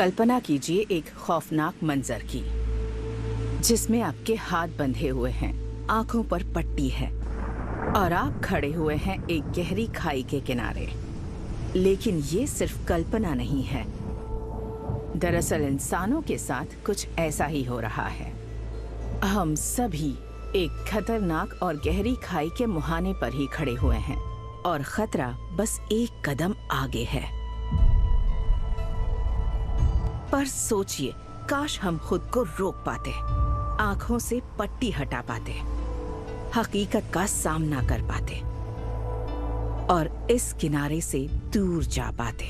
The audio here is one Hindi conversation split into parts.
कल्पना कीजिए एक खौफनाक मंजर की, जिसमें आपके हाथ बंधे हुए हैं, आंखों पर पट्टी है और आप खड़े हुए हैं एक गहरी खाई के किनारे। लेकिन ये सिर्फ कल्पना नहीं है। दरअसल इंसानों के साथ कुछ ऐसा ही हो रहा है। हम सभी एक खतरनाक और गहरी खाई के मुहाने पर ही खड़े हुए हैं और खतरा बस एक कदम आगे है। पर सोचिए, काश हम खुद को रोक पाते, आंखों से पट्टी हटा पाते, हकीकत का सामना कर पाते और इस किनारे से दूर जा पाते।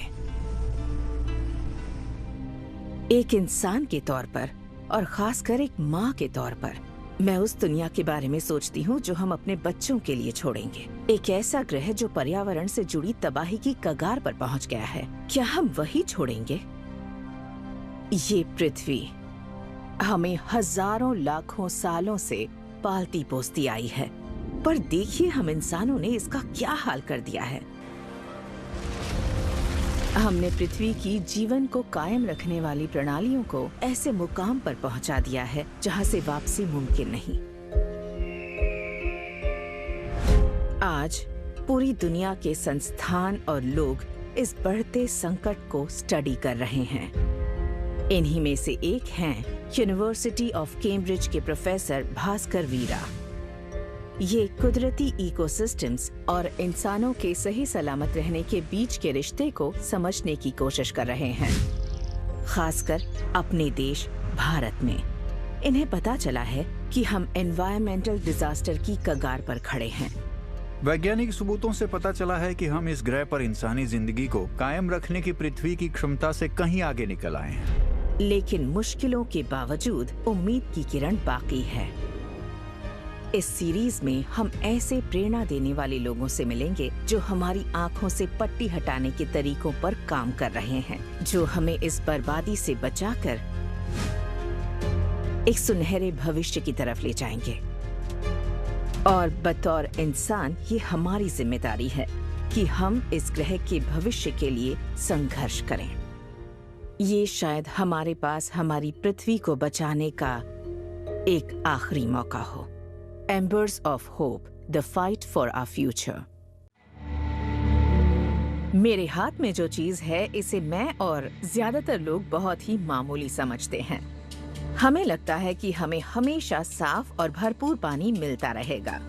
एक इंसान के तौर पर और खासकर एक माँ के तौर पर मैं उस दुनिया के बारे में सोचती हूँ जो हम अपने बच्चों के लिए छोड़ेंगे। एक ऐसा ग्रह जो पर्यावरण से जुड़ी तबाही की कगार पर पहुँच गया है। क्या हम वही छोड़ेंगे? ये पृथ्वी हमें हजारों लाखों सालों से पालती पोसती आई है, पर देखिए हम इंसानों ने इसका क्या हाल कर दिया है। हमने पृथ्वी की जीवन को कायम रखने वाली प्रणालियों को ऐसे मुकाम पर पहुंचा दिया है जहां से वापसी मुमकिन नहीं। आज पूरी दुनिया के संस्थान और लोग इस बढ़ते संकट को स्टडी कर रहे हैं। इन्हीं में से एक हैं यूनिवर्सिटी ऑफ कैम्ब्रिज के प्रोफेसर भास्कर वीरा। ये कुदरती इकोसिस्टम्स और इंसानों के सही सलामत रहने के बीच के रिश्ते को समझने की कोशिश कर रहे हैं, खासकर अपने देश भारत में। इन्हें पता चला है कि हम एनवायरमेंटल डिजास्टर की कगार पर खड़े हैं। वैज्ञानिक सबूतों से पता चला है कि हम इस ग्रह पर इंसानी जिंदगी को कायम रखने की पृथ्वी की क्षमता से कहीं आगे निकल आए हैं। लेकिन मुश्किलों के बावजूद उम्मीद की किरण बाकी है। इस सीरीज में हम ऐसे प्रेरणा देने वाले लोगों से मिलेंगे जो हमारी आंखों से पट्टी हटाने के तरीकों पर काम कर रहे हैं, जो हमें इस बर्बादी से बचाकर एक सुनहरे भविष्य की तरफ ले जाएंगे। और बतौर इंसान ये हमारी जिम्मेदारी है कि हम इस ग्रह के भविष्य के लिए संघर्ष करें। ये शायद हमारे पास हमारी पृथ्वी को बचाने का एक आखिरी मौका हो। Embers of hope, the fight for our future. मेरे हाथ में जो चीज है इसे मैं और ज्यादातर लोग बहुत ही मामूली समझते हैं। हमें लगता है कि हमें हमेशा साफ और भरपूर पानी मिलता रहेगा,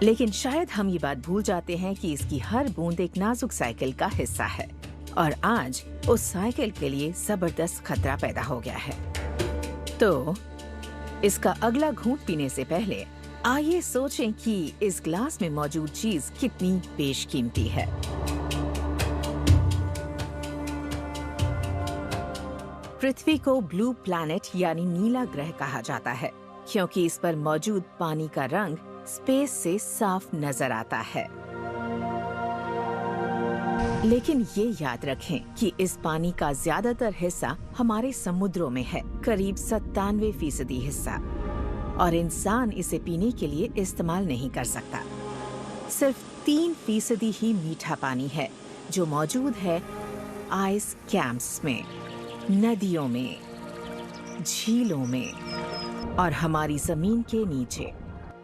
लेकिन शायद हम ये बात भूल जाते हैं कि इसकी हर बूंद एक नाजुक साइकिल का हिस्सा है और आज उस साइकिल के लिए जबरदस्त खतरा पैदा हो गया है। तो इसका अगला घूंट पीने से पहले आइए सोचें कि इस ग्लास में मौजूद चीज कितनी बेशकीमती है। पृथ्वी को ब्लू प्लैनेट यानी नीला ग्रह कहा जाता है, क्योंकि इस पर मौजूद पानी का रंग स्पेस से साफ नजर आता है। लेकिन ये याद रखें कि इस पानी का ज्यादातर हिस्सा हमारे समुद्रों में है, करीब 97% हिस्सा, और इंसान इसे पीने के लिए इस्तेमाल नहीं कर सकता। सिर्फ 3% ही मीठा पानी है जो मौजूद है आइस कैंप्स में, नदियों में, झीलों में और हमारी जमीन के नीचे।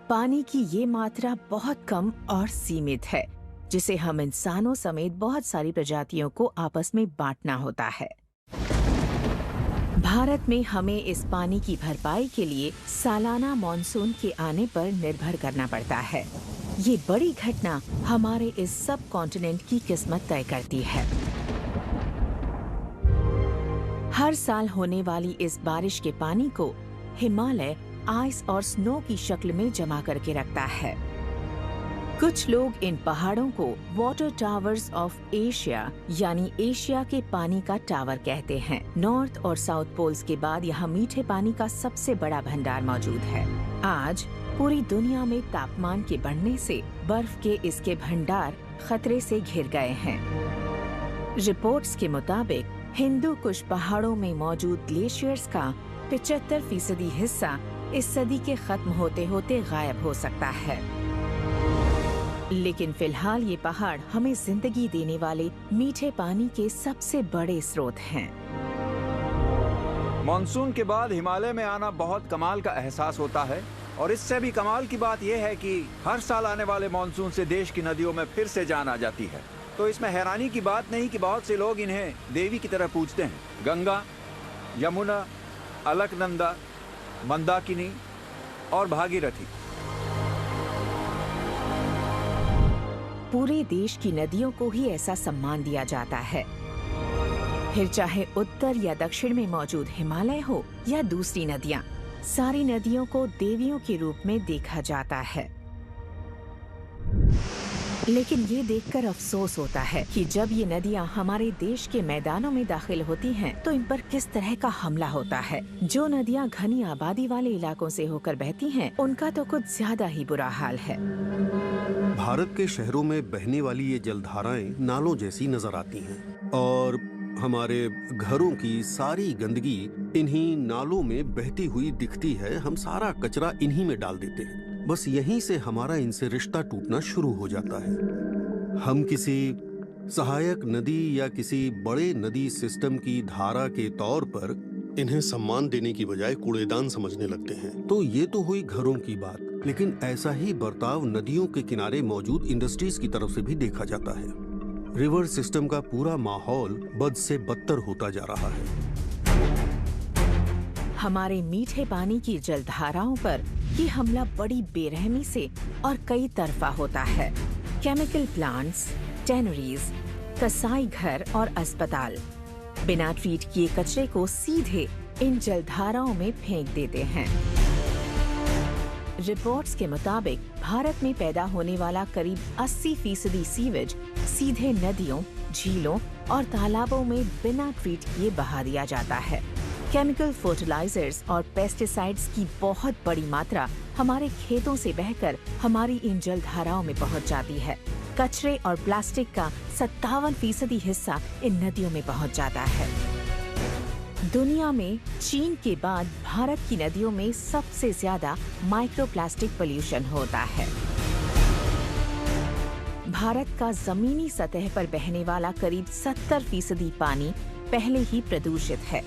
पानी की ये मात्रा बहुत कम और सीमित है, जिसे हम इंसानों समेत बहुत सारी प्रजातियों को आपस में बांटना होता है। भारत में हमें इस पानी की भरपाई के लिए सालाना मॉनसून के आने पर निर्भर करना पड़ता है। ये बड़ी घटना हमारे इस सब कॉन्टिनेंट की किस्मत तय करती है। हर साल होने वाली इस बारिश के पानी को हिमालय आइस और स्नो की शक्ल में जमा करके रखता है। कुछ लोग इन पहाड़ों को वाटर टावर्स ऑफ एशिया यानी एशिया के पानी का टावर कहते हैं। नॉर्थ और साउथ पोल्स के बाद यहाँ मीठे पानी का सबसे बड़ा भंडार मौजूद है। आज पूरी दुनिया में तापमान के बढ़ने से बर्फ के इसके भंडार खतरे से घिर गए हैं। रिपोर्ट्स के मुताबिक हिंदू कुश पहाड़ों में मौजूद ग्लेशियर्स का 75% हिस्सा इस सदी के खत्म होते होते गायब हो सकता है। लेकिन फिलहाल ये पहाड़ हमें जिंदगी देने वाले मीठे पानी के सबसे बड़े स्रोत हैं। मॉनसून के बाद हिमालय में आना बहुत कमाल का एहसास होता है, और इससे भी कमाल की बात यह है कि हर साल आने वाले मॉनसून से देश की नदियों में फिर से जान आ जाती है। तो इसमें हैरानी की बात नहीं कि बहुत से लोग इन्हें देवी की तरह पूजते हैं। गंगा, यमुना, अलकनंदा, मंदाकिनी और भागीरथी। पूरे देश की नदियों को ही ऐसा सम्मान दिया जाता है, फिर चाहे उत्तर या दक्षिण में मौजूद हिमालय हो या दूसरी नदियां, सारी नदियों को देवियों के रूप में देखा जाता है। लेकिन ये देखकर अफसोस होता है कि जब ये नदियां हमारे देश के मैदानों में दाखिल होती हैं, तो इन पर किस तरह का हमला होता है। जो नदियां घनी आबादी वाले इलाकों से होकर बहती हैं, उनका तो कुछ ज्यादा ही बुरा हाल है। भारत के शहरों में बहने वाली ये जलधाराएं नालों जैसी नजर आती हैं और हमारे घरों की सारी गंदगी इन्हीं नालों में बहती हुई दिखती है। हम सारा कचरा इन्हीं में डाल देते हैं। बस यहीं से हमारा इनसे रिश्ता टूटना शुरू हो जाता है। हम किसी सहायक नदी या किसी बड़े नदी सिस्टम की धारा के तौर पर इन्हें सम्मान देने की बजाय कूड़ेदान समझने लगते हैं। तो ये तो हुई घरों की बात, लेकिन ऐसा ही बर्ताव नदियों के किनारे मौजूद इंडस्ट्रीज की तरफ से भी देखा जाता है। रिवर सिस्टम का पूरा माहौल बद से बदतर होता जा रहा है। हमारे मीठे पानी की जलधाराओं पर ये हमला बड़ी बेरहमी से और कई तरफा होता है। केमिकल प्लांट्स, टैनरीज, कसाई घर और अस्पताल बिना ट्रीट किए कचरे को सीधे इन जलधाराओं में फेंक देते हैं। रिपोर्ट्स के मुताबिक भारत में पैदा होने वाला करीब 80% सीवेज सीधे नदियों, झीलों और तालाबों में बिना ट्रीट किए बहा दिया जाता है। केमिकल फर्टिलाइजर्स और पेस्टिसाइड्स की बहुत बड़ी मात्रा हमारे खेतों से बहकर हमारी इन जलधाराओं में पहुंच जाती है। कचरे और प्लास्टिक का 57% हिस्सा इन नदियों में पहुंच जाता है। दुनिया में चीन के बाद भारत की नदियों में सबसे ज्यादा माइक्रोप्लास्टिक पोल्यूशन होता है। भारत का जमीनी सतह पर बहने वाला करीब 70% पानी पहले ही प्रदूषित है।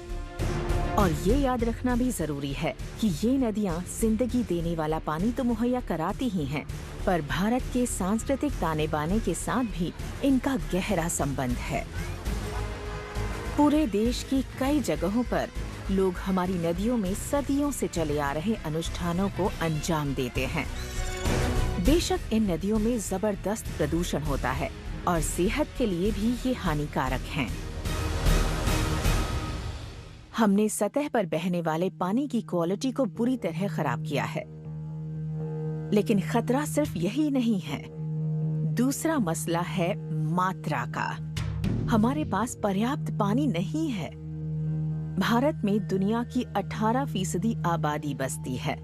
और ये याद रखना भी जरूरी है कि ये नदियां जिंदगी देने वाला पानी तो मुहैया कराती ही हैं, पर भारत के सांस्कृतिक ताने बाने के साथ भी इनका गहरा संबंध है। पूरे देश की कई जगहों पर लोग हमारी नदियों में सदियों से चले आ रहे अनुष्ठानों को अंजाम देते हैं। बेशक इन नदियों में जबरदस्त प्रदूषण होता है और सेहत के लिए भी ये हानिकारक हैं। हमने सतह पर बहने वाले पानी की क्वालिटी को बुरी तरह खराब किया है। लेकिन खतरा सिर्फ यही नहीं है। दूसरा मसला है मात्रा का। हमारे पास पर्याप्त पानी नहीं है। भारत में दुनिया की 18% आबादी बसती है,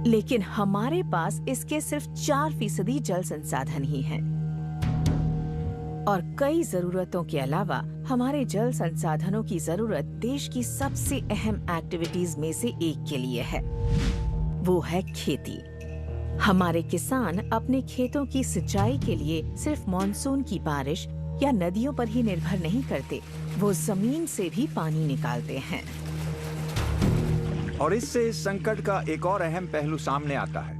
लेकिन हमारे पास इसके सिर्फ 4% जल संसाधन ही हैं। और कई जरूरतों के अलावा हमारे जल संसाधनों की जरूरत देश की सबसे अहम एक्टिविटीज में से एक के लिए है, वो है खेती। हमारे किसान अपने खेतों की सिंचाई के लिए सिर्फ मॉनसून की बारिश या नदियों पर ही निर्भर नहीं करते, वो जमीन से भी पानी निकालते हैं। और इससे इस संकट का एक और अहम पहलू सामने आता है।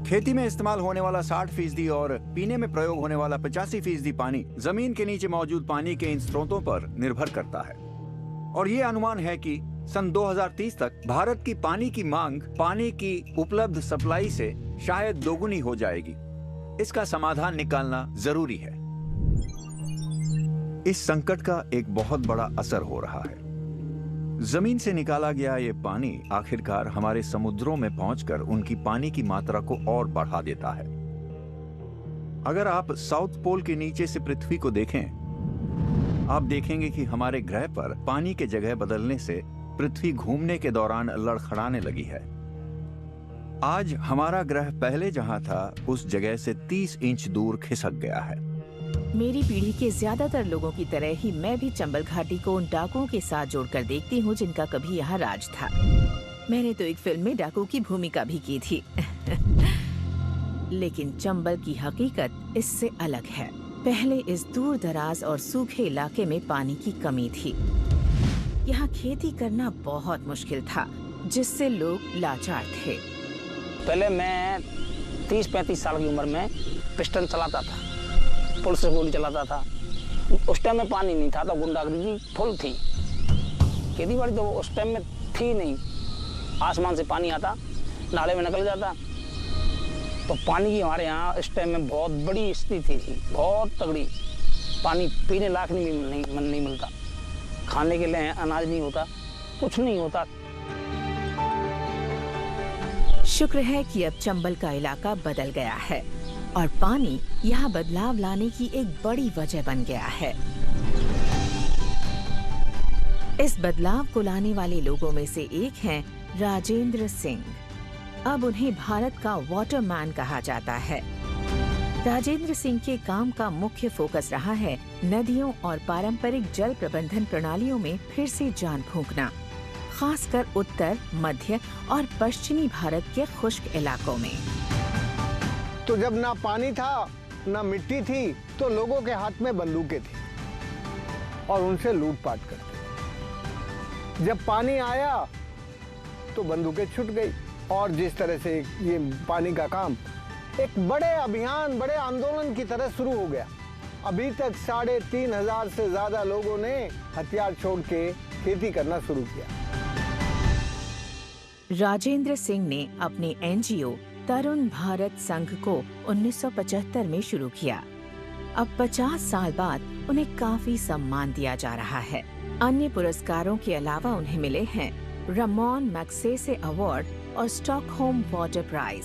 खेती में इस्तेमाल होने वाला 60% और पीने में प्रयोग होने वाला 85% पानी जमीन के नीचे मौजूद पानी के इन स्रोतों पर निर्भर करता है। और ये अनुमान है कि सन 2030 तक भारत की पानी की मांग पानी की उपलब्ध सप्लाई से शायद दोगुनी हो जाएगी। इसका समाधान निकालना जरूरी है। इस संकट का एक बहुत बड़ा असर हो रहा है। जमीन से निकाला गया ये पानी आखिरकार हमारे समुद्रों में पहुंचकर उनकी पानी की मात्रा को और बढ़ा देता है। अगर आप साउथ पोल के नीचे से पृथ्वी को देखें, आप देखेंगे कि हमारे ग्रह पर पानी के जगह बदलने से पृथ्वी घूमने के दौरान लड़खड़ाने लगी है। आज हमारा ग्रह पहले जहां था उस जगह से 30 इंच दूर खिसक गया है। मेरी पीढ़ी के ज्यादातर लोगों की तरह ही मैं भी चंबल घाटी को उन डाकुओं के साथ जोड़कर देखती हूँ जिनका कभी यहाँ राज था। मैंने तो एक फिल्म में डाकू की भूमिका भी की थी। लेकिन चंबल की हकीकत इससे अलग है। पहले इस दूर दराज और सूखे इलाके में पानी की कमी थी। यहाँ खेती करना बहुत मुश्किल था, जिससे लोग लाचार थे। पहले मैं 30-35 साल की उम्र में पिस्टन चलाता था, पुल से गोली चलाता था। उस टाइम में पानी नहीं था तो गुंडागर्दी फुल थी। खेती बाड़ी तो उस टाइम में थी नहीं, आसमान से पानी आता, नाले में निकल जाता। तो पानी की हमारे यहाँ इस टाइम में बहुत बड़ी स्थिति थी, बहुत तगड़ी। पानी पीने लायक नहीं मिलता, खाने के लिए अनाज नहीं होता, कुछ नहीं होता। शुक्र है कि अब चंबल का इलाका बदल गया है और पानी यहाँ बदलाव लाने की एक बड़ी वजह बन गया है। इस बदलाव को लाने वाले लोगों में से एक हैं राजेंद्र सिंह। अब उन्हें भारत का वाटरमैन कहा जाता है। राजेंद्र सिंह के काम का मुख्य फोकस रहा है नदियों और पारंपरिक जल प्रबंधन प्रणालियों में फिर से जान फूंकना, खासकर उत्तर, मध्य और पश्चिमी भारत के खुश्क इलाकों में। तो जब ना पानी था ना मिट्टी थी तो लोगों के हाथ में बंदूकें थी और उनसे लूटपाट करते। जब पानी आया तो बंदूकें छूट गई और जिस तरह से ये पानी का काम एक बड़े अभियान, बड़े आंदोलन की तरह शुरू हो गया। अभी तक 3,500 से ज्यादा लोगों ने हथियार छोड़ के खेती करना शुरू किया। राजेंद्र सिंह ने अपने एनजीओ तरुण भारत संघ को 1975 में शुरू किया। अब 50 साल बाद उन्हें काफी सम्मान दिया जा रहा है। अन्य पुरस्कारों के अलावा उन्हें मिले हैं रमोन मैग्सेसे अवार्ड और स्टॉकहोम वाटर प्राइज,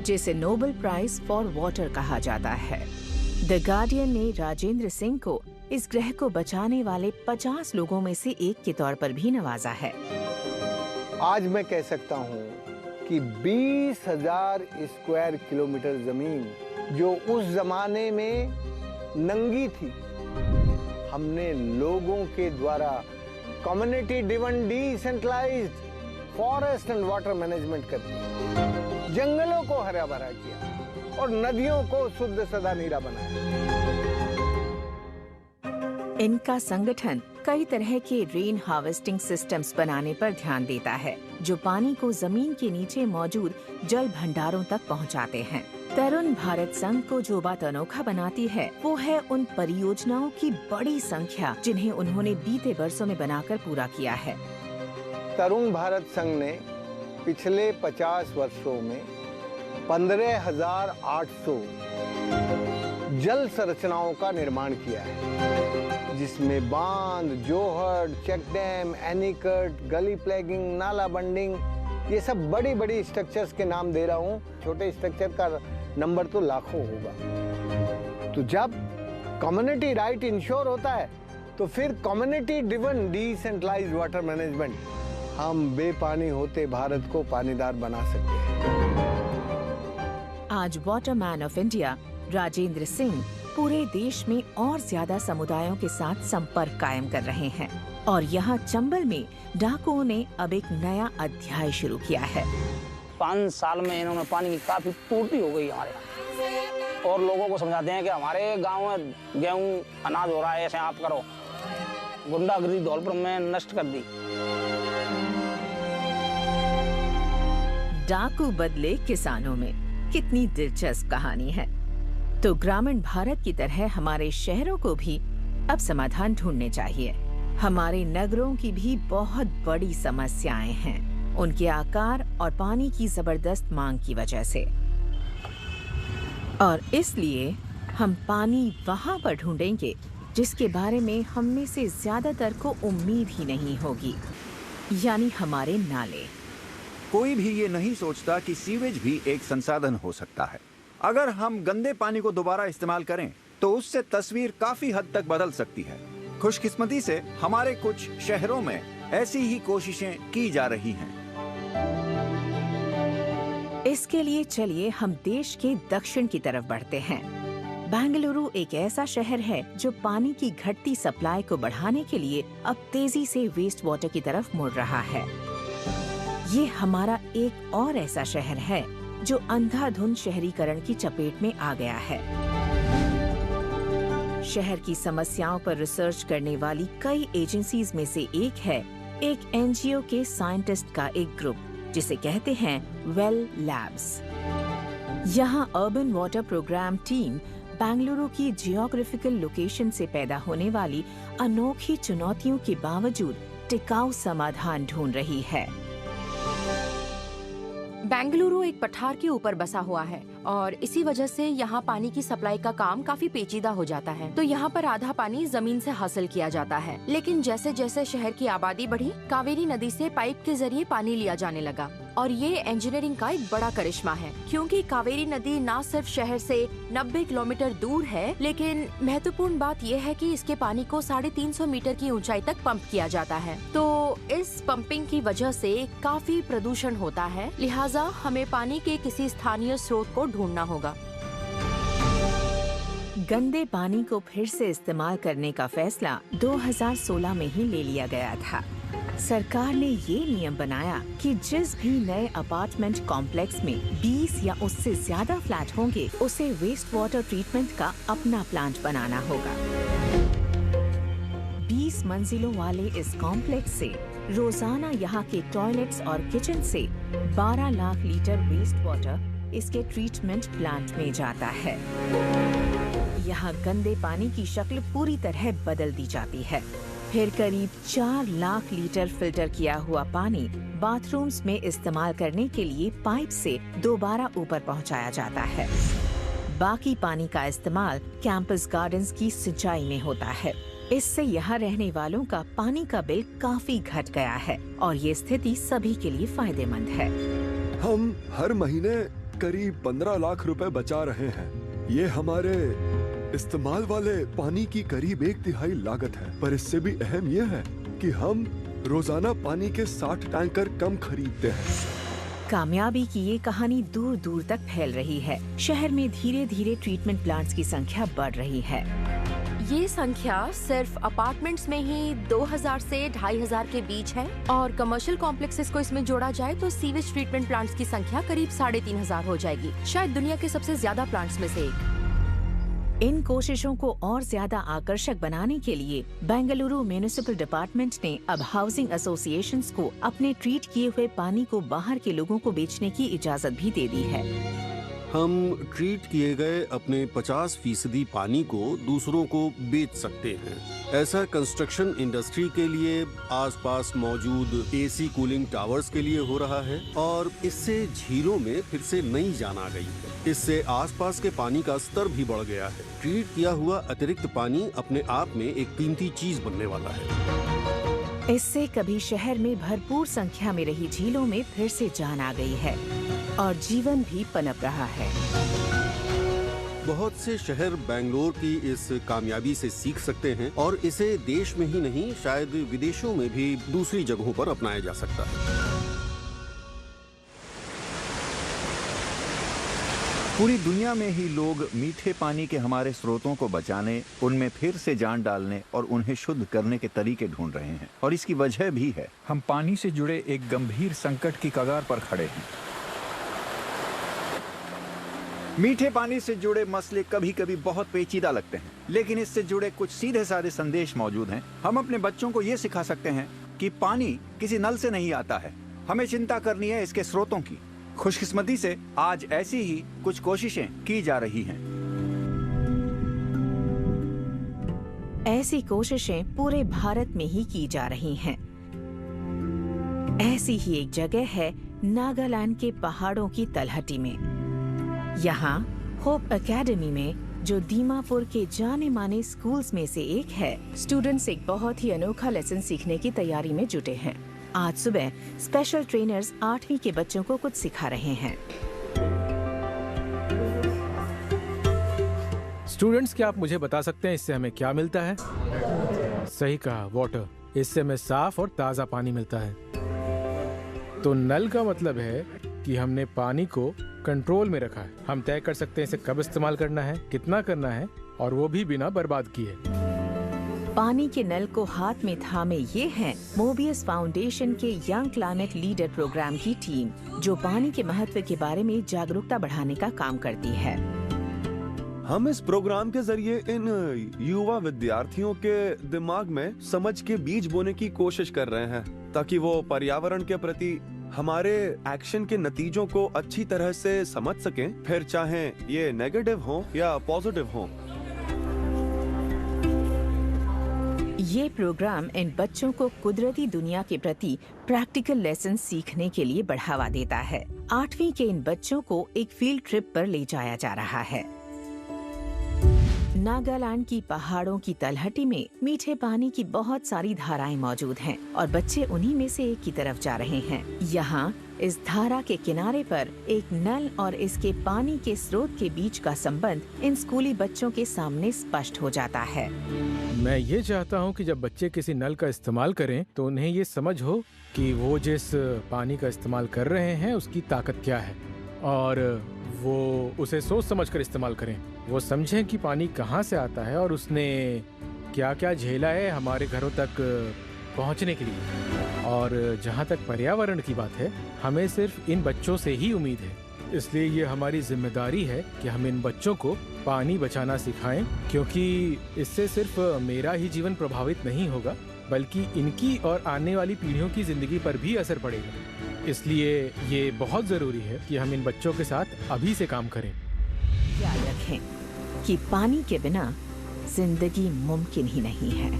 जिसे नोबेल प्राइज फॉर वाटर कहा जाता है। द गार्डियन ने राजेंद्र सिंह को इस ग्रह को बचाने वाले 50 लोगों में से एक के तौर पर भी नवाजा है। आज मैं कह सकता हूँ कि 20,000 स्क्वायर किलोमीटर जमीन जो उस जमाने में नंगी थी, हमने लोगों के द्वारा community driven decentralised forest and water management कर दिया, जंगलों को हरा भरा किया और नदियों को शुद्ध सदा नीरा बनाया। इनका संगठन कई तरह के रेन हार्वेस्टिंग सिस्टम्स बनाने पर ध्यान देता है, जो पानी को जमीन के नीचे मौजूद जल भंडारों तक पहुंचाते हैं। तरुण भारत संघ को जो बात अनोखा बनाती है वो है उन परियोजनाओं की बड़ी संख्या जिन्हें उन्होंने बीते वर्षों में बनाकर पूरा किया है। तरुण भारत संघ ने पिछले 50 वर्षों में 15,800 जल संरचनाओं का निर्माण किया है, जिसमें बांध, जोहड़, चेक डैम, एनीकट, गली प्लैगिंग, नाला बंडिंग, ये सब बड़ी बड़ी स्ट्रक्चर्स के नाम दे रहा हूँ। छोटे स्ट्रक्चर का नंबर तो लाखों होगा। तो जब कम्युनिटी राइट इंश्योर होता है तो फिर community driven decentralised water management हम बेपानी होते भारत को पानीदार बना सकते हैं। आज Waterman of India Rajendra Singh पूरे देश में और ज्यादा समुदायों के साथ संपर्क कायम कर रहे हैं और यहाँ चंबल में डाकुओं ने अब एक नया अध्याय शुरू किया है। 5 साल में इन्होंने पानी की काफी पूर्ति हो गई हमारे यहाँ, और लोगों को समझाते हैं कि हमारे गांव में गेहूं अनाज हो रहा है, ऐसे आप करो। गुंडागर्दी धौलपुर में नष्ट कर दी। डाकू बदले किसानों में कितनी दिलचस्प कहानी है। तो ग्रामीण भारत की तरह हमारे शहरों को भी अब समाधान ढूंढने चाहिए। हमारे नगरों की भी बहुत बड़ी समस्याएं हैं, उनके आकार और पानी की जबरदस्त मांग की वजह से। और इसलिए हम पानी वहां पर ढूंढेंगे जिसके बारे में हम में से ज्यादातर को उम्मीद ही नहीं होगी, यानी हमारे नाले। कोई भी ये नहीं सोचता कि सीवेज भी एक संसाधन हो सकता है। अगर हम गंदे पानी को दोबारा इस्तेमाल करें तो उससे तस्वीर काफी हद तक बदल सकती है। खुशकिस्मती से हमारे कुछ शहरों में ऐसी ही कोशिशें की जा रही हैं। इसके लिए चलिए हम देश के दक्षिण की तरफ बढ़ते हैं। बेंगलुरु एक ऐसा शहर है जो पानी की घटती सप्लाई को बढ़ाने के लिए अब तेजी से वेस्ट वाटर की तरफ मुड़ रहा है। ये हमारा एक और ऐसा शहर है जो अंधाधुंध शहरीकरण की चपेट में आ गया है। शहर की समस्याओं पर रिसर्च करने वाली कई एजेंसीज में से एक है एक एनजीओ के साइंटिस्ट का एक ग्रुप जिसे कहते हैं वेल लैब्स। यहाँ urban water programme team Bengaluru की जियोग्राफिकल लोकेशन से पैदा होने वाली अनोखी चुनौतियों के बावजूद टिकाऊ समाधान ढूंढ रही है। बेंगलुरु एक पठार के ऊपर बसा हुआ है और इसी वजह से यहाँ पानी की सप्लाई का काम काफी पेचीदा हो जाता है। तो यहाँ पर आधा पानी जमीन से हासिल किया जाता है, लेकिन जैसे जैसे शहर की आबादी बढ़ी, कावेरी नदी से पाइप के जरिए पानी लिया जाने लगा। और ये इंजीनियरिंग का एक बड़ा करिश्मा है, क्योंकि कावेरी नदी न सिर्फ शहर से 90 किलोमीटर दूर है, लेकिन महत्वपूर्ण बात यह है कि इसके पानी को 350 मीटर की ऊंचाई तक पंप किया जाता है। तो इस पंपिंग की वजह से काफी प्रदूषण होता है, लिहाजा हमें पानी के किसी स्थानीय स्रोत को ढूंढना होगा। गंदे पानी को फिर से इस्तेमाल करने का फैसला 2016 में ही ले लिया गया था। सरकार ने ये नियम बनाया कि जिस भी नए अपार्टमेंट कॉम्प्लेक्स में 20 या उससे ज्यादा फ्लैट होंगे, उसे वेस्ट वाटर ट्रीटमेंट का अपना प्लांट बनाना होगा। 20 मंजिलों वाले इस कॉम्प्लेक्स से रोजाना यहाँ के टॉयलेट्स और किचन से 12 लाख लीटर वेस्ट वाटर इसके ट्रीटमेंट प्लांट में जाता है। यहाँ गंदे पानी की शक्ल पूरी तरह बदल दी जाती है। फिर करीब 4 लाख लीटर फिल्टर किया हुआ पानी बाथरूम्स में इस्तेमाल करने के लिए पाइप से दोबारा ऊपर पहुंचाया जाता है। बाकी पानी का इस्तेमाल कैंपस गार्डन्स की सिंचाई में होता है। इससे यहाँ रहने वालों का पानी का बिल काफी घट गया है और ये स्थिति सभी के लिए फायदेमंद है। हम हर महीने करीब 15 लाख रुपए बचा रहे हैं। ये हमारे इस्तेमाल वाले पानी की करीब 1/3 लागत है, पर इससे भी अहम यह है कि हम रोजाना पानी के 60 टैंकर कम खरीदते हैं। कामयाबी की ये कहानी दूर दूर तक फैल रही है। शहर में धीरे धीरे ट्रीटमेंट प्लांट्स की संख्या बढ़ रही है। ये संख्या सिर्फ अपार्टमेंट्स में ही 2000 से 2500 के बीच है और कमर्शियल कॉम्प्लेक्सेस को इसमें जोड़ा जाए तो सीवेज ट्रीटमेंट प्लांट्स की संख्या करीब 3500 हो जाएगी, शायद दुनिया के सबसे ज्यादा प्लांट्स में से एक। इन कोशिशों को और ज्यादा आकर्षक बनाने के लिए बेंगलुरु म्युनिसिपल डिपार्टमेंट ने अब हाउसिंग एसोसिएशंस को अपने ट्रीट किए हुए पानी को बाहर के लोगों को बेचने की इजाजत भी दे दी है। हम ट्रीट किए गए अपने 50% पानी को दूसरों को बेच सकते हैं। ऐसा कंस्ट्रक्शन इंडस्ट्री के लिए, आसपास मौजूद एसी कूलिंग टावर्स के लिए हो रहा है और इससे झीलों में फिर से नई जान आ गई है। इससे आसपास के पानी का स्तर भी बढ़ गया है। ट्रीट किया हुआ अतिरिक्त पानी अपने आप में एक कीमती चीज बनने वाला है। इससे कभी शहर में भरपूर संख्या में रही झीलों में फिर से जान आ गई है और जीवन भी पनप रहा है। बहुत से शहर बेंगलोर की इस कामयाबी से सीख सकते हैं और इसे देश में ही नहीं, शायद विदेशों में भी दूसरी जगहों पर अपनाया जा सकता है। पूरी दुनिया में ही लोग मीठे पानी के हमारे स्रोतों को बचाने, उनमें फिर से जान डालने और उन्हें शुद्ध करने के तरीके ढूंढ रहे हैं। और इसकी वजह भी है, हम पानी से जुड़े एक गंभीर संकट की कगार पर खड़े हैं। मीठे पानी से जुड़े मसले कभी कभी बहुत पेचीदा लगते हैं, लेकिन इससे जुड़े कुछ सीधे साधे संदेश मौजूद हैं। हम अपने बच्चों को ये सिखा सकते हैं कि पानी किसी नल से नहीं आता है, हमें चिंता करनी है इसके स्रोतों की। खुशकिस्मती से आज ऐसी ही कुछ कोशिशें की जा रही हैं। ऐसी कोशिशें पूरे भारत में ही की जा रही हैं। ऐसी ही एक जगह है नागालैंड के पहाड़ों की तलहटी में। यहाँ होप एकेडमी में, जो दीमापुर के जाने माने स्कूल्स में से एक है, स्टूडेंट्स एक बहुत ही अनोखा लेसन सीखने की तैयारी में जुटे हैं। आज सुबह स्पेशल ट्रेनर्स 8वीं के बच्चों को कुछ सिखा रहे हैं। स्टूडेंट्स, क्या आप मुझे बता सकते हैं इससे हमें क्या मिलता है? सही कहा, वाटर। इससे हमें साफ और ताज़ा पानी मिलता है। तो नल का मतलब है कि हमने पानी को कंट्रोल में रखा है। हम तय कर सकते हैं इसे कब इस्तेमाल करना है, कितना करना है, और वो भी बिना बर्बाद किए। पानी के नल को हाथ में थामे ये है मोबियस फाउंडेशन के यंग क्लाइमेट लीडर प्रोग्राम की टीम, जो पानी के महत्व के बारे में जागरूकता बढ़ाने का काम करती है। हम इस प्रोग्राम के जरिए इन युवा विद्यार्थियों के दिमाग में समझ के बीज बोने की कोशिश कर रहे हैं, ताकि वो पर्यावरण के प्रति हमारे एक्शन के नतीजों को अच्छी तरह से समझ सकें, फिर चाहे ये नेगेटिव हो या पॉजिटिव हो। ये प्रोग्राम इन बच्चों को कुदरती दुनिया के प्रति प्रैक्टिकल लेसन सीखने के लिए बढ़ावा देता है। 8वीं के इन बच्चों को एक फील्ड ट्रिप पर ले जाया जा रहा है। नागालैंड की पहाड़ों की तलहटी में मीठे पानी की बहुत सारी धाराएं मौजूद हैं और बच्चे उन्हीं में से एक की तरफ जा रहे हैं। यहाँ इस धारा के किनारे पर एक नल और इसके पानी के स्रोत के बीच का संबंध इन स्कूली बच्चों के सामने स्पष्ट हो जाता है। मैं ये चाहता हूँ कि जब बच्चे किसी नल का इस्तेमाल करें तो उन्हें ये समझ हो कि वो जिस पानी का इस्तेमाल कर रहे हैं उसकी ताकत क्या है, और वो उसे सोच समझ कर इस्तेमाल करें। वो समझें कि पानी कहाँ से आता है और उसने क्या क्या झेला है हमारे घरों तक पहुँचने के लिए। और जहाँ तक पर्यावरण की बात है, हमें सिर्फ इन बच्चों से ही उम्मीद है, इसलिए ये हमारी जिम्मेदारी है कि हम इन बच्चों को पानी बचाना सिखाएं, क्योंकि इससे सिर्फ मेरा ही जीवन प्रभावित नहीं होगा बल्कि इनकी और आने वाली पीढ़ियों की जिंदगी पर भी असर पड़ेगा। इसलिए ये बहुत जरूरी है कि हम इन बच्चों के साथ अभी से काम करें। याद रखें कि पानी के बिना जिंदगी मुमकिन ही नहीं है।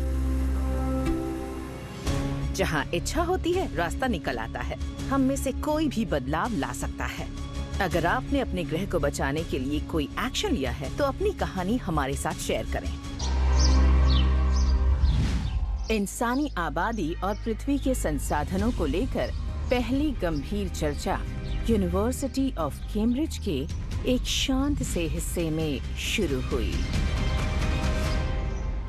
जहाँ इच्छा होती है रास्ता निकल आता है। हम में से कोई भी बदलाव ला सकता है। अगर आपने अपने ग्रह को बचाने के लिए कोई एक्शन लिया है तो अपनी कहानी हमारे साथ शेयर करें। इंसानी आबादी और पृथ्वी के संसाधनों को लेकर पहली गंभीर चर्चा यूनिवर्सिटी ऑफ कैम्ब्रिज के एक शांत से हिस्से में शुरू हुई।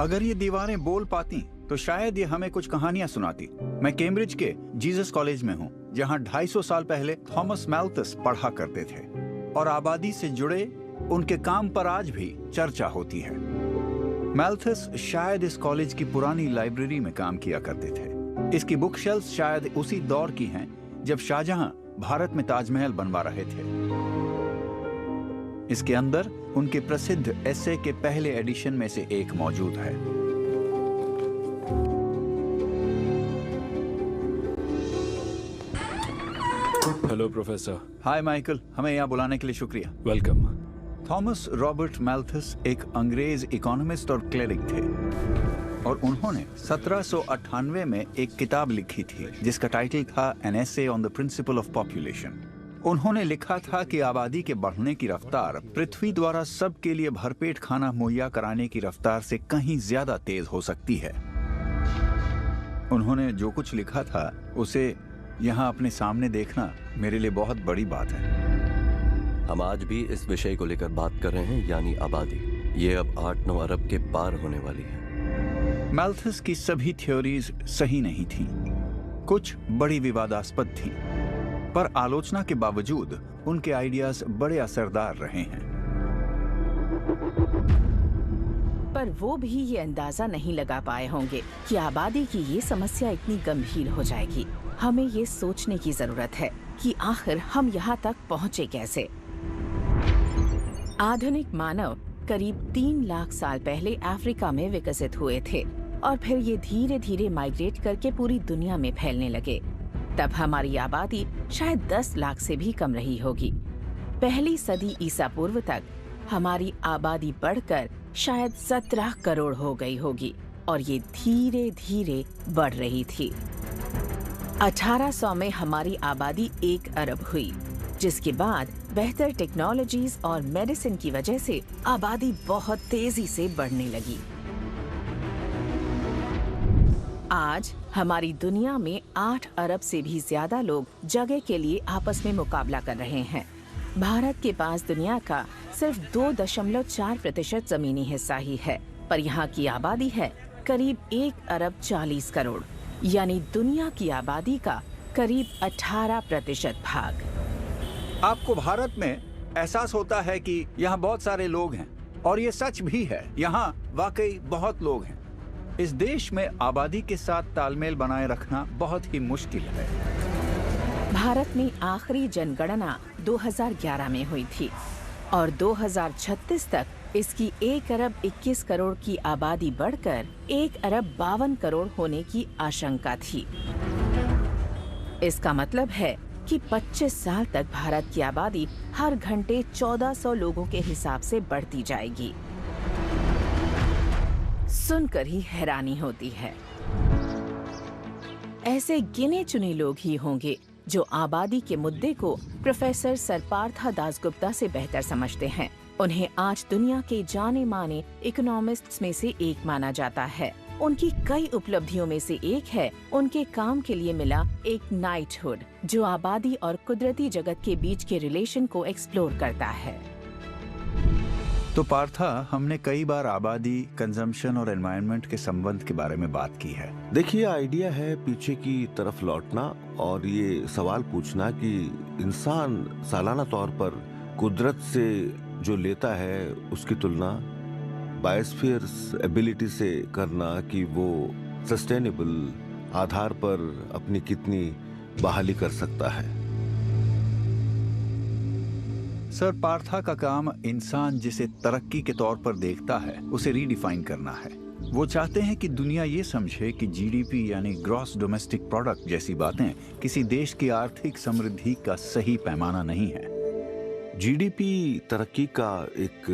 अगर ये दीवारें बोल पाती तो शायद ये हमें कुछ कहानियां सुनाती। मैं कैम्ब्रिज के जीसस कॉलेज में हूँ, जहाँ 250 साल पहले थॉमस मैल्थस पढ़ा करते थे और आबादी से जुड़े उनके काम पर आज भी चर्चा होती है। मैल्थस शायद इस कॉलेज की पुरानी लाइब्रेरी में काम किया करते थे। इसकी बुक शेल्फ शायद उसी दौर की हैं जब शाहजहां भारत में ताजमहल बनवा रहे थे। इसके अंदर उनके प्रसिद्ध एसे के पहले एडिशन में से एक मौजूद है। Hello professor. हाय माइकल, हमें यहाँ बुलाने के लिए शुक्रिया। वेलकम। थॉमस रॉबर्ट मैल्थस एक अंग्रेज इकोनॉमिस्ट और क्लेरिक थे और उन्होंने 1798 में एक किताब लिखी थी जिसका टाइटल था an essay on the principle of population. उन्होंने लिखा था कि आबादी के बढ़ने की रफ्तार पृथ्वी द्वारा सबके लिए भरपेट खाना मुहैया कराने की रफ्तार से कहीं ज्यादा तेज हो सकती है। उन्होंने जो कुछ लिखा था उसे यहाँ अपने सामने देखना मेरे लिए बहुत बड़ी बात है। हम आज भी इस विषय को लेकर बात कर रहे हैं, यानी आबादी। ये अब 8-9 अरब के पार होने वाली है। मैल्थस की सभी थ्योरीज सही नहीं थीं। कुछ बड़ी विवादास्पद थीं, पर आलोचना के बावजूद उनके आइडियाज बड़े असरदार रहे हैं। पर वो भी ये अंदाजा नहीं लगा पाए होंगे कि आबादी की ये समस्या इतनी गंभीर हो जाएगी। हमें ये सोचने की जरूरत है कि आखिर हम यहाँ तक पहुँचे कैसे। आधुनिक मानव करीब 3 लाख साल पहले अफ्रीका में विकसित हुए थे और फिर ये धीरे धीरे माइग्रेट करके पूरी दुनिया में फैलने लगे। तब हमारी आबादी शायद 10 लाख से भी कम रही होगी। पहली सदी ईसा पूर्व तक हमारी आबादी बढ़कर शायद 17 करोड़ हो गई होगी और ये धीरे धीरे बढ़ रही थी। 1800 में हमारी आबादी 1 अरब हुई, जिसके बाद बेहतर टेक्नोलॉजीज और मेडिसिन की वजह से आबादी बहुत तेजी से बढ़ने लगी। आज हमारी दुनिया में 8 अरब से भी ज्यादा लोग जगह के लिए आपस में मुकाबला कर रहे हैं। भारत के पास दुनिया का सिर्फ 2.4% जमीनी हिस्सा ही है, पर यहाँ की आबादी है करीब 1 अरब 40 करोड़, यानी दुनिया की आबादी का करीब 18% भाग। आपको भारत में एहसास होता है कि यहाँ बहुत सारे लोग हैं, और ये सच भी है। यहाँ वाकई बहुत लोग हैं। इस देश में आबादी के साथ तालमेल बनाए रखना बहुत ही मुश्किल है। भारत में आखिरी जनगणना 2011 में हुई थी और 2036 तक इसकी 1 अरब 21 करोड़ की आबादी बढ़कर 1 अरब 52 करोड़ होने की आशंका थी। इसका मतलब है कि 25 साल तक भारत की आबादी हर घंटे 1400 लोगों के हिसाब से बढ़ती जाएगी। सुनकर ही हैरानी होती है। ऐसे गिने चुने लोग ही होंगे जो आबादी के मुद्दे को प्रोफेसर सर पार्था दासगुप्ता से बेहतर समझते हैं। उन्हें आज दुनिया के जाने माने इकोनॉमिस्ट्स में से एक माना जाता है। उनकी कई उपलब्धियों में से एक है उनके काम के लिए मिला एक नाइटहुड, जो आबादी और कुदरती जगत के बीच के रिलेशन को एक्सप्लोर करता है। तो पार्था, हमने कई बार आबादी, कंजम्पशन और एनवायरनमेंट के संबंध के बारे में बात की है। देखिए, आइडिया है पीछे की तरफ लौटना और ये सवाल पूछना कि इंसान सालाना तौर पर कुदरत से जो लेता है उसकी तुलना बायोस्फीयर्स एबिलिटी से करना कि वो सस्टेनेबल आधार पर अपनी कितनी बहाली कर सकता है। सर पार्था का काम इंसान जिसे तरक्की के तौर पर देखता है उसे रीडिफाइन करना है। वो चाहते हैं कि दुनिया ये समझे कि जीडीपी यानी ग्रॉस डोमेस्टिक प्रोडक्ट जैसी बातें किसी देश की आर्थिक समृद्धि का सही पैमाना नहीं है। जीडीपी तरक्की का एक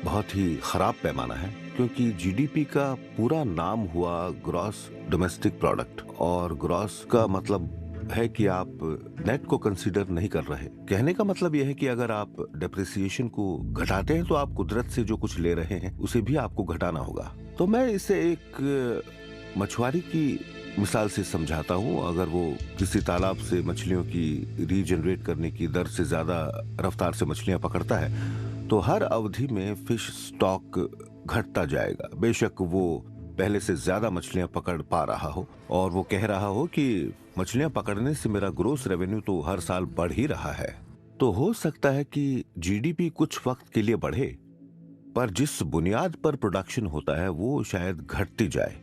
बहुत ही खराब पैमाना है, क्योंकि जीडीपी का पूरा नाम हुआ ग्रॉस डोमेस्टिक प्रोडक्ट, और ग्रॉस का मतलब है कि आप नेट को कंसीडर नहीं कर रहे। कहने का मतलब यह है कि अगर आप डेप्रिसिएशन को घटाते हैं तो आप कुदरत से जो कुछ ले रहे हैं उसे भी आपको घटाना होगा। तो मैं इसे एक मछुआरी की मिसाल से समझाता हूँ। अगर वो किसी तालाब से मछलियों की रीजनरेट करने की दर से ज्यादा रफ्तार से मछलियां पकड़ता है तो हर अवधि में फिश स्टॉक घटता जाएगा। बेशक वो पहले से ज्यादा मछलियां पकड़ पा रहा हो और वो कह रहा हो कि मछलियां पकड़ने से मेरा ग्रोस रेवेन्यू तो हर साल बढ़ ही रहा है। तो हो सकता है कि जीडीपी कुछ वक्त के लिए बढ़े, पर जिस बुनियाद पर प्रोडक्शन होता है वो शायद घटती जाए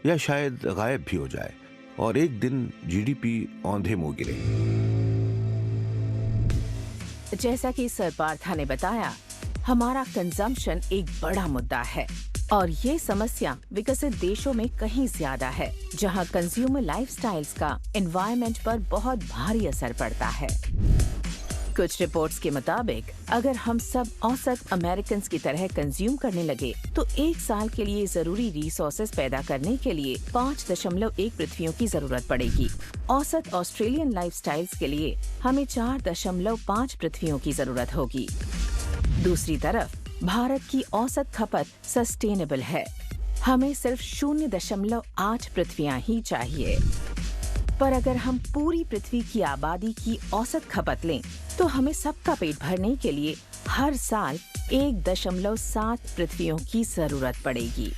या शायद गायब भी हो जाए और एक दिन जीडीपी औंधे मुंह गिरे। जैसा कि सर पार्था ने बताया, हमारा कंजम्पशन एक बड़ा मुद्दा है और ये समस्या विकसित देशों में कहीं ज्यादा है, जहां कंज्यूमर लाइफस्टाइल्स का एनवायरनमेंट पर बहुत भारी असर पड़ता है। कुछ रिपोर्ट्स के मुताबिक अगर हम सब औसत अमेरिकन की तरह कंज्यूम करने लगे तो एक साल के लिए जरूरी रिसोर्सेज पैदा करने के लिए 5.1 पृथ्वियों की जरूरत पड़ेगी। औसत ऑस्ट्रेलियन लाइफस्टाइल्स के लिए हमें 4.5 पृथ्वियों की जरूरत होगी। दूसरी तरफ भारत की औसत खपत सस्टेनेबल है, हमें सिर्फ 0.8 पृथ्वियां ही चाहिए। पर अगर हम पूरी पृथ्वी की आबादी की औसत खपत लें तो हमें सबका पेट भरने के लिए हर साल 1.7 पृथ्वियों की जरूरत पड़ेगी।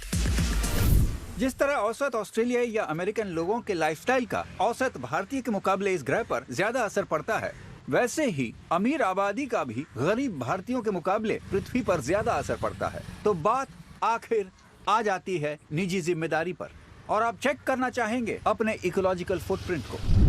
जिस तरह औसत ऑस्ट्रेलियाई या अमेरिकन लोगों के लाइफस्टाइल का औसत भारतीय के मुकाबले इस ग्रह पर ज्यादा असर पड़ता है, वैसे ही अमीर आबादी का भी गरीब भारतीयों के मुकाबले पृथ्वी पर ज्यादा असर पड़ता है। तो बात आखिर आ जाती है निजी जिम्मेदारी पर, और आप चेक करना चाहेंगे अपने इकोलॉजिकल फुटप्रिंट को।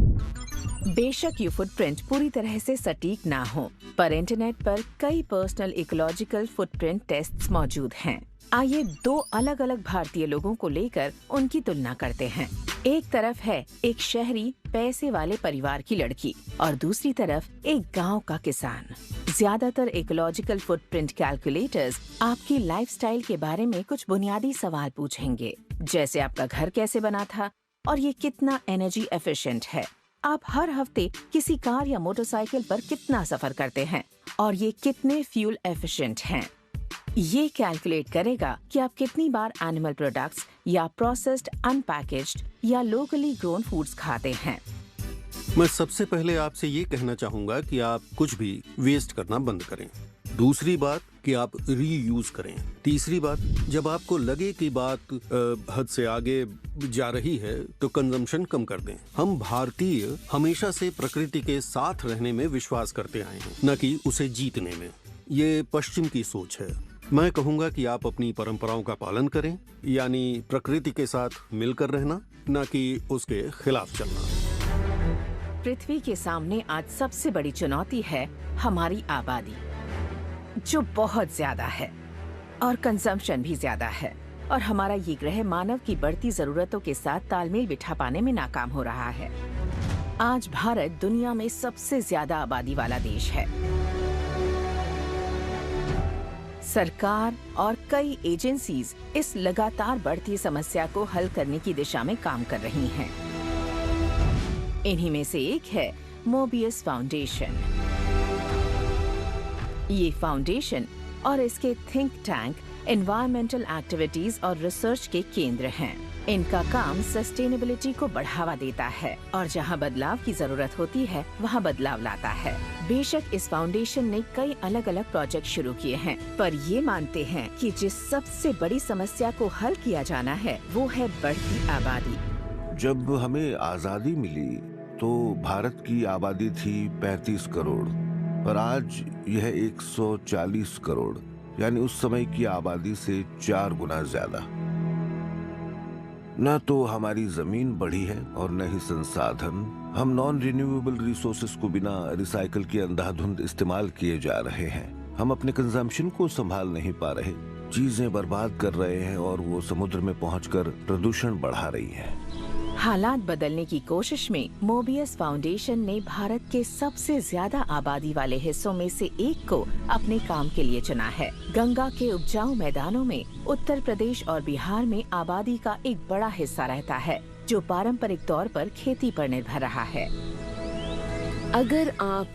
बेशक ये फुटप्रिंट पूरी तरह से सटीक ना हो, पर इंटरनेट पर कई पर्सनल इकोलॉजिकल फुटप्रिंट टेस्ट्स मौजूद हैं। आइए 2 अलग अलग भारतीय लोगों को लेकर उनकी तुलना करते हैं। एक तरफ है एक शहरी पैसे वाले परिवार की लड़की और दूसरी तरफ एक गांव का किसान। ज्यादातर इकोलॉजिकल फुटप्रिंट कैलकुलेटर्स आपकी लाइफस्टाइल के बारे में कुछ बुनियादी सवाल पूछेंगे, जैसे आपका घर कैसे बना था और ये कितना एनर्जी एफिशिएंट है, आप हर हफ्ते किसी कार या मोटरसाइकिल पर कितना सफर करते हैं और ये कितने फ्यूल एफिशिएंट हैं। ये कैलकुलेट करेगा कि आप कितनी बार एनिमल प्रोडक्ट्स या प्रोसेस्ड, अनपैकेज्ड या लोकली ग्रोन फूड्स खाते हैं। मैं सबसे पहले आपसे ये कहना चाहूंगा कि आप कुछ भी वेस्ट करना बंद करें। दूसरी बात कि आप रीयूज करें। तीसरी बात, जब आपको लगे कि बात हद से आगे जा रही है तो कंजम्पशन कम कर दें। हम भारतीय हमेशा से प्रकृति के साथ रहने में विश्वास करते आए हैं, न कि उसे जीतने में। ये पश्चिम की सोच है। मैं कहूंगा कि आप अपनी परंपराओं का पालन करें, यानी प्रकृति के साथ मिलकर रहना, न कि उसके खिलाफ चलना। पृथ्वी के सामने आज सबसे बड़ी चुनौती है हमारी आबादी, जो बहुत ज्यादा है। और कंजम्पशन भी ज्यादा है और हमारा ये ग्रह मानव की बढ़ती जरूरतों के साथ तालमेल बिठा पाने में नाकाम हो रहा है। आज भारत दुनिया में सबसे ज्यादा आबादी वाला देश है। सरकार और कई एजेंसीज इस लगातार बढ़ती समस्या को हल करने की दिशा में काम कर रही हैं। इन्हीं में से एक है मोबियस फाउंडेशन। ये फाउंडेशन और इसके थिंक टैंक एनवायरमेंटल एक्टिविटीज और रिसर्च के केंद्र हैं। इनका काम सस्टेनेबिलिटी को बढ़ावा देता है और जहां बदलाव की जरूरत होती है वहां बदलाव लाता है। बेशक इस फाउंडेशन ने कई अलग अलग प्रोजेक्ट शुरू किए हैं, पर ये मानते हैं कि जिस सबसे बड़ी समस्या को हल किया जाना है वो है बढ़ती आबादी। जब हमें आजादी मिली तो भारत की आबादी थी 35 करोड़, पर आज यह 140 करोड़, यानी उस समय की आबादी से 4 गुना ज्यादा। न तो हमारी जमीन बढ़ी है और न ही संसाधन। हम नॉन रिन्यूएबल रिसोर्सेज को बिना रिसाइकल के अंधाधुंध इस्तेमाल किए जा रहे हैं। हम अपने कंजम्पशन को संभाल नहीं पा रहे, चीजें बर्बाद कर रहे हैं और वो समुद्र में पहुंचकर प्रदूषण बढ़ा रही है। हालात बदलने की कोशिश में मोबियस फाउंडेशन ने भारत के सबसे ज्यादा आबादी वाले हिस्सों में से एक को अपने काम के लिए चुना है। गंगा के उपजाऊ मैदानों में उत्तर प्रदेश और बिहार में आबादी का एक बड़ा हिस्सा रहता है, जो पारंपरिक तौर पर खेती पर निर्भर रहा है। अगर आप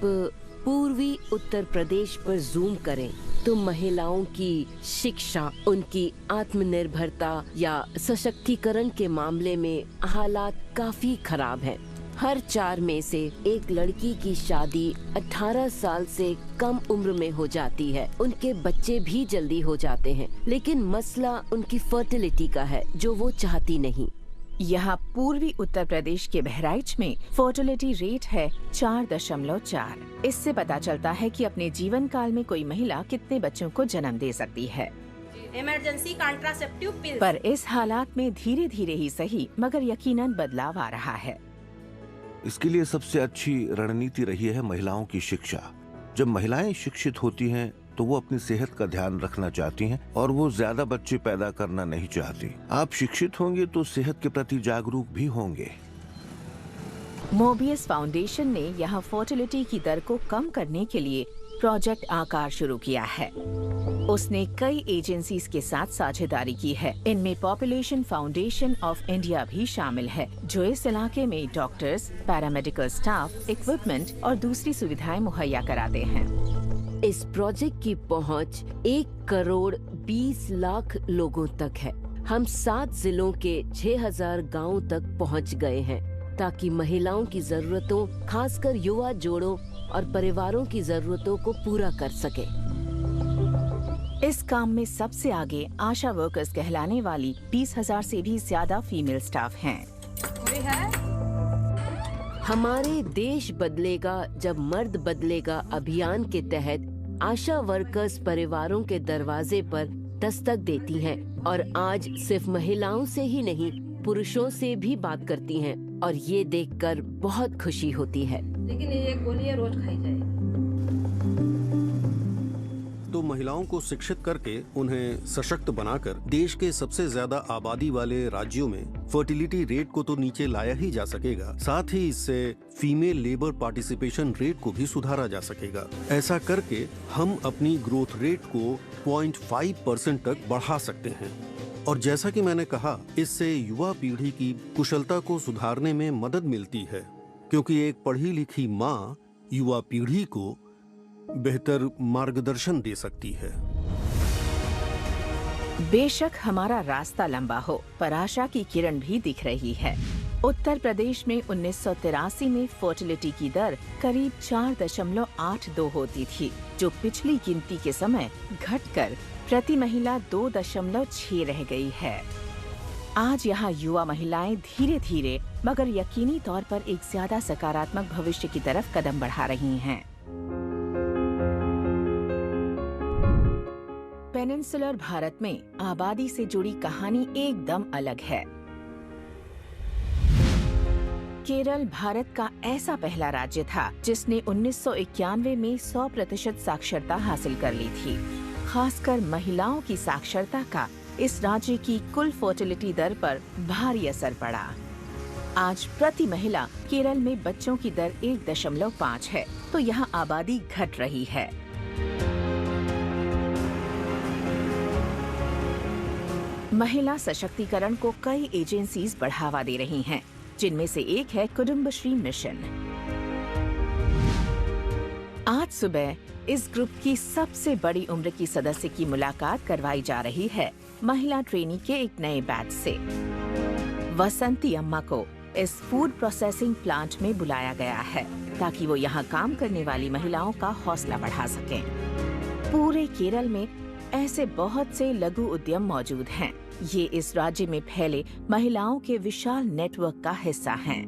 पूर्वी उत्तर प्रदेश पर जूम करें तो महिलाओं की शिक्षा, उनकी आत्मनिर्भरता या सशक्तिकरण के मामले में हालात काफी खराब हैं। हर 4 में से एक लड़की की शादी 18 साल से कम उम्र में हो जाती है। उनके बच्चे भी जल्दी हो जाते हैं, लेकिन मसला उनकी फर्टिलिटी का है, जो वो चाहती नहीं। यहाँ पूर्वी उत्तर प्रदेश के बहराइच में फर्टिलिटी रेट है 4.4। इससे पता चलता है कि अपने जीवन काल में कोई महिला कितने बच्चों को जन्म दे सकती है। Emergency contraceptive pills. पर इस हालात में धीरे धीरे ही सही मगर यकीनन बदलाव आ रहा है। इसके लिए सबसे अच्छी रणनीति रही है महिलाओं की शिक्षा। जब महिलाएं शिक्षित होती हैं तो वो अपनी सेहत का ध्यान रखना चाहती हैं और वो ज्यादा बच्चे पैदा करना नहीं चाहती। आप शिक्षित होंगे तो सेहत के प्रति जागरूक भी होंगे। मोबियस फाउंडेशन ने यहाँ फर्टिलिटी की दर को कम करने के लिए प्रोजेक्ट आकार शुरू किया है। उसने कई एजेंसीज के साथ साझेदारी की है। इनमें पॉपुलेशन फाउंडेशन ऑफ इंडिया भी शामिल है, जो इस इलाके में डॉक्टर्स, पैरामेडिकल स्टाफ, इक्विपमेंट और दूसरी सुविधाएं मुहैया कराते हैं। इस प्रोजेक्ट की पहुंच 1 करोड़ 20 लाख लोगों तक है। हम 7 जिलों के 6000 गांवों तक पहुंच गए हैं, ताकि महिलाओं की जरूरतों, खासकर युवा जोड़ों और परिवारों की जरूरतों को पूरा कर सके। इस काम में सबसे आगे आशा वर्कर्स कहलाने वाली 20,000 से भी ज्यादा फीमेल स्टाफ हैं। हमारे देश बदलेगा जब मर्द बदलेगा अभियान के तहत आशा वर्कर्स परिवारों के दरवाजे पर दस्तक देती हैं और आज सिर्फ महिलाओं से ही नहीं, पुरुषों से भी बात करती हैं और ये देखकर बहुत खुशी होती है। लेकिन ये गोलियां रोज खाई जाए। तो महिलाओं को शिक्षित करके उन्हें सशक्त बनाकर देश के सबसे ज्यादा आबादी वाले राज्यों में फर्टिलिटी रेट को तो नीचे लाया ही जा सकेगा, साथ ही इससे फीमेल लेबर पार्टिसिपेशन रेट को भी सुधारा जा सकेगा। ऐसा करके हम अपनी ग्रोथ रेट को 0.5% तक बढ़ा सकते हैं। और जैसा कि मैंने कहा, इससे युवा पीढ़ी की कुशलता को सुधारने में मदद मिलती है, क्योंकि एक पढ़ी लिखी माँ युवा पीढ़ी को बेहतर मार्गदर्शन दे सकती है। बेशक हमारा रास्ता लंबा हो, पर आशा की किरण भी दिख रही है। उत्तर प्रदेश में 1983 में फर्टिलिटी की दर करीब 4.82 होती थी, जो पिछली गिनती के समय घटकर प्रति महिला 2.6 रह गई है। आज यहाँ युवा महिलाएं धीरे धीरे मगर यकीनी तौर पर एक ज्यादा सकारात्मक भविष्य की तरफ कदम बढ़ा रही हैं। पेनिनसुलर भारत में आबादी से जुड़ी कहानी एकदम अलग है। केरल भारत का ऐसा पहला राज्य था जिसने 1991 में 100% साक्षरता हासिल कर ली थी। खासकर महिलाओं की साक्षरता का इस राज्य की कुल फर्टिलिटी दर पर भारी असर पड़ा। आज प्रति महिला केरल में बच्चों की दर 1.5 है, तो यहाँ आबादी घट रही है। महिला सशक्तिकरण को कई एजेंसीज बढ़ावा दे रही हैं, जिनमें से एक है कुटुंबश्री मिशन। आज सुबह इस ग्रुप की सबसे बड़ी उम्र की सदस्य की मुलाकात करवाई जा रही है महिला ट्रेनी के एक नए बैच से। वसंती अम्मा को इस फूड प्रोसेसिंग प्लांट में बुलाया गया है ताकि वो यहाँ काम करने वाली महिलाओं का हौसला बढ़ा सकें। पूरे केरल में ऐसे बहुत से लघु उद्यम मौजूद हैं। ये इस राज्य में फैले महिलाओं के विशाल नेटवर्क का हिस्सा हैं।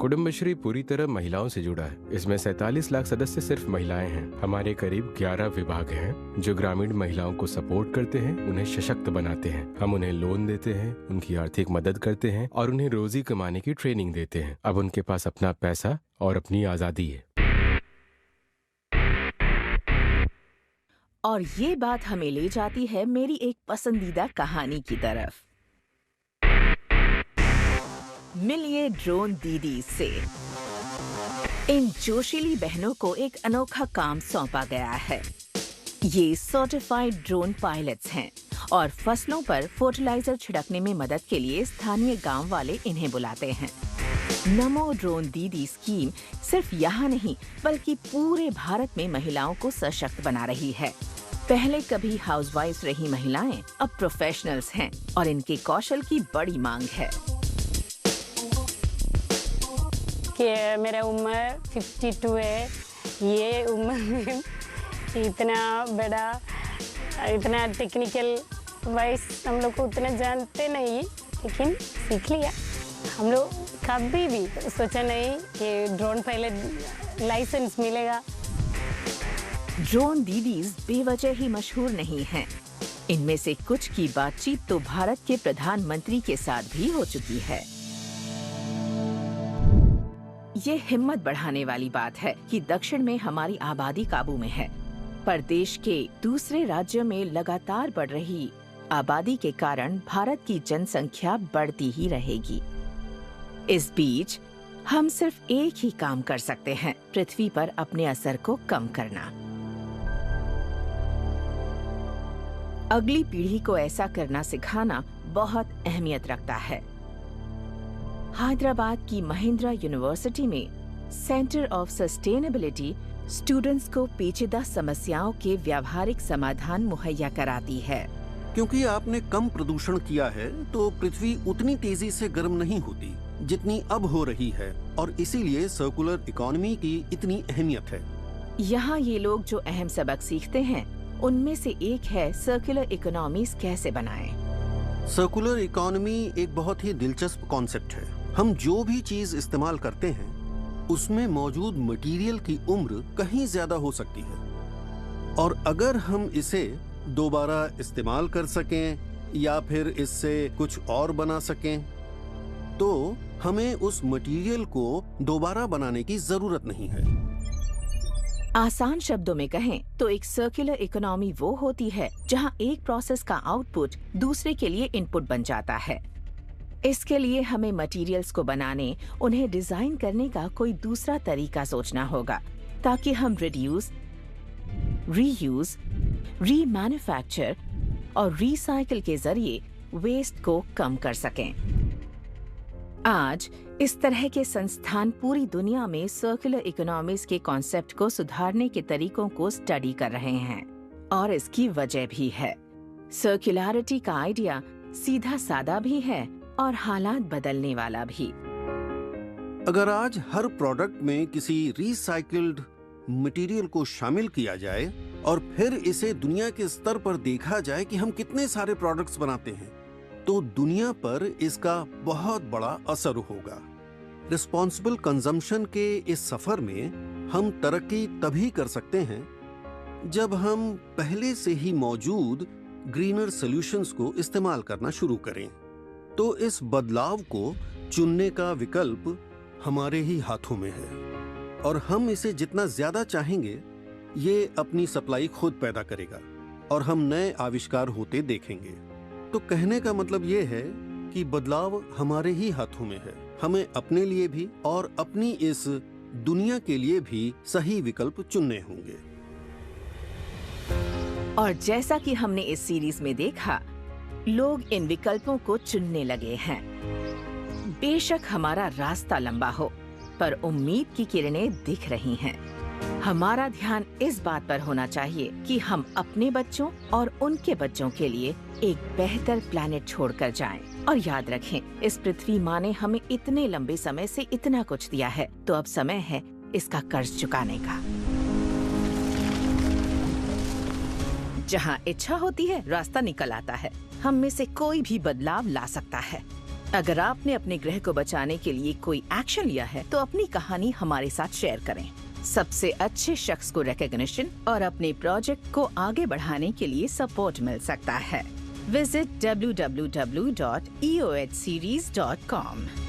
कुटुंबश्री पूरी तरह महिलाओं से जुड़ा है। इसमें 47 लाख सदस्य सिर्फ महिलाएं हैं। हमारे करीब 11 विभाग हैं जो ग्रामीण महिलाओं को सपोर्ट करते हैं, उन्हें सशक्त बनाते हैं। हम उन्हें लोन देते हैं, उनकी आर्थिक मदद करते हैं और उन्हें रोजी कमाने की ट्रेनिंग देते हैं। अब उनके पास अपना पैसा और अपनी आजादी है। और ये बात हमें ले जाती है मेरी एक पसंदीदा कहानी की तरफ। मिलिए ड्रोन दीदी से। इन जोशीली बहनों को एक अनोखा काम सौंपा गया है। ये सर्टिफाइड ड्रोन पायलट्स हैं और फसलों पर फर्टिलाइजर छिड़कने में मदद के लिए स्थानीय गांव वाले इन्हें बुलाते हैं। नमो ड्रोन दीदी स्कीम सिर्फ यहाँ नहीं बल्कि पूरे भारत में महिलाओं को सशक्त बना रही है। पहले कभी हाउसवाइफ्स रही महिलाएं अब प्रोफेशनल्स हैं और इनके कौशल की बड़ी मांग है। कि मेरा उम्र 52 है। ये उम्र में इतना बड़ा, इतना टेक्निकल वाइज हम लोग को उतना जानते नहीं, लेकिन सीख लिया। हम लोग कभी भी सोचा नहीं कि ड्रोन पायलट लाइसेंस मिलेगा। ड्रोन दीदीज बेवजह ही मशहूर नहीं हैं। इनमें से कुछ की बातचीत तो भारत के प्रधानमंत्री के साथ भी हो चुकी है। ये हिम्मत बढ़ाने वाली बात है कि दक्षिण में हमारी आबादी काबू में है, पर देश के दूसरे राज्यों में लगातार बढ़ रही आबादी के कारण भारत की जनसंख्या बढ़ती ही रहेगी। इस बीच हम सिर्फ एक ही काम कर सकते हैं, पृथ्वी पर अपने असर को कम करना। अगली पीढ़ी को ऐसा करना सिखाना बहुत अहमियत रखता है। हैदराबाद की महिंद्रा यूनिवर्सिटी में सेंटर ऑफ सस्टेनेबिलिटी स्टूडेंट्स को पेचीदा समस्याओं के व्यावहारिक समाधान मुहैया कराती है। क्योंकि आपने कम प्रदूषण किया है तो पृथ्वी उतनी तेजी से गर्म नहीं होती जितनी अब हो रही है, और इसीलिए सर्कुलर इकोनॉमी की इतनी अहमियत है। यहाँ ये लोग जो अहम सबक सीखते हैं उनमें से एक है सर्कुलर इकोनॉमीज कैसे बनाएं। सर्कुलर इकोनॉमी एक बहुत ही दिलचस्प कॉन्सेप्ट है। हम जो भी चीज इस्तेमाल करते हैं उसमें मौजूद मटेरियल की उम्र कहीं ज्यादा हो सकती है, और अगर हम इसे दोबारा इस्तेमाल कर सकें या फिर इससे कुछ और बना सकें तो हमें उस मटेरियल को दोबारा बनाने की जरूरत नहीं है। आसान शब्दों में कहें तो एक सर्कुलर इकोनॉमी वो होती है जहां एक प्रोसेस का आउटपुट दूसरे के लिए इनपुट बन जाता है। इसके लिए हमें मटेरियल्स को बनाने, उन्हें डिजाइन करने का कोई दूसरा तरीका सोचना होगा ताकि हम रिड्यूस, रीयूज, रीमैन्युफैक्चर और रीसाइकिल के जरिए वेस्ट को कम कर सकें। आज इस तरह के संस्थान पूरी दुनिया में सर्कुलर इकोनॉमीज के कॉन्सेप्ट को सुधारने के तरीकों को स्टडी कर रहे हैं, और इसकी वजह भी है। सर्कुलरिटी का आइडिया सीधा सादा भी है और हालात बदलने वाला भी। अगर आज हर प्रोडक्ट में किसी रिसाइकिल्ड मटेरियल को शामिल किया जाए और फिर इसे दुनिया के स्तर पर देखा जाए कि हम कितने सारे प्रोडक्ट्स बनाते हैं, तो दुनिया पर इसका बहुत बड़ा असर होगा। रिस्पॉन्सिबल कंजम्पशन के इस सफर में हम तरक्की तभी कर सकते हैं जब हम पहले से ही मौजूद ग्रीनर सॉल्यूशंस को इस्तेमाल करना शुरू करें। तो इस बदलाव को चुनने का विकल्प हमारे ही हाथों में है, और हम इसे जितना ज्यादा चाहेंगे ये अपनी सप्लाई खुद पैदा करेगा और हम नए आविष्कार होते देखेंगे। तो कहने का मतलब ये है कि बदलाव हमारे ही हाथों में है। हमें अपने लिए भी और अपनी इस दुनिया के लिए भी सही विकल्प चुनने होंगे। और जैसा कि हमने इस सीरीज में देखा, लोग इन विकल्पों को चुनने लगे हैं। बेशक हमारा रास्ता लंबा हो, पर उम्मीद की किरणें दिख रही हैं। हमारा ध्यान इस बात पर होना चाहिए कि हम अपने बच्चों और उनके बच्चों के लिए एक बेहतर प्लैनेट छोड़कर जाएं। और याद रखें, इस पृथ्वी माँ ने हमें इतने लंबे समय से इतना कुछ दिया है, तो अब समय है इसका कर्ज चुकाने का। जहाँ इच्छा होती है, रास्ता निकल आता है। हम में से कोई भी बदलाव ला सकता है। अगर आपने अपने ग्रह को बचाने के लिए कोई एक्शन लिया है, तो अपनी कहानी हमारे साथ शेयर करें। सबसे अच्छे शख्स को रिकॉग्निशन और अपने प्रोजेक्ट को आगे बढ़ाने के लिए सपोर्ट मिल सकता है। Visit www.eohseries.com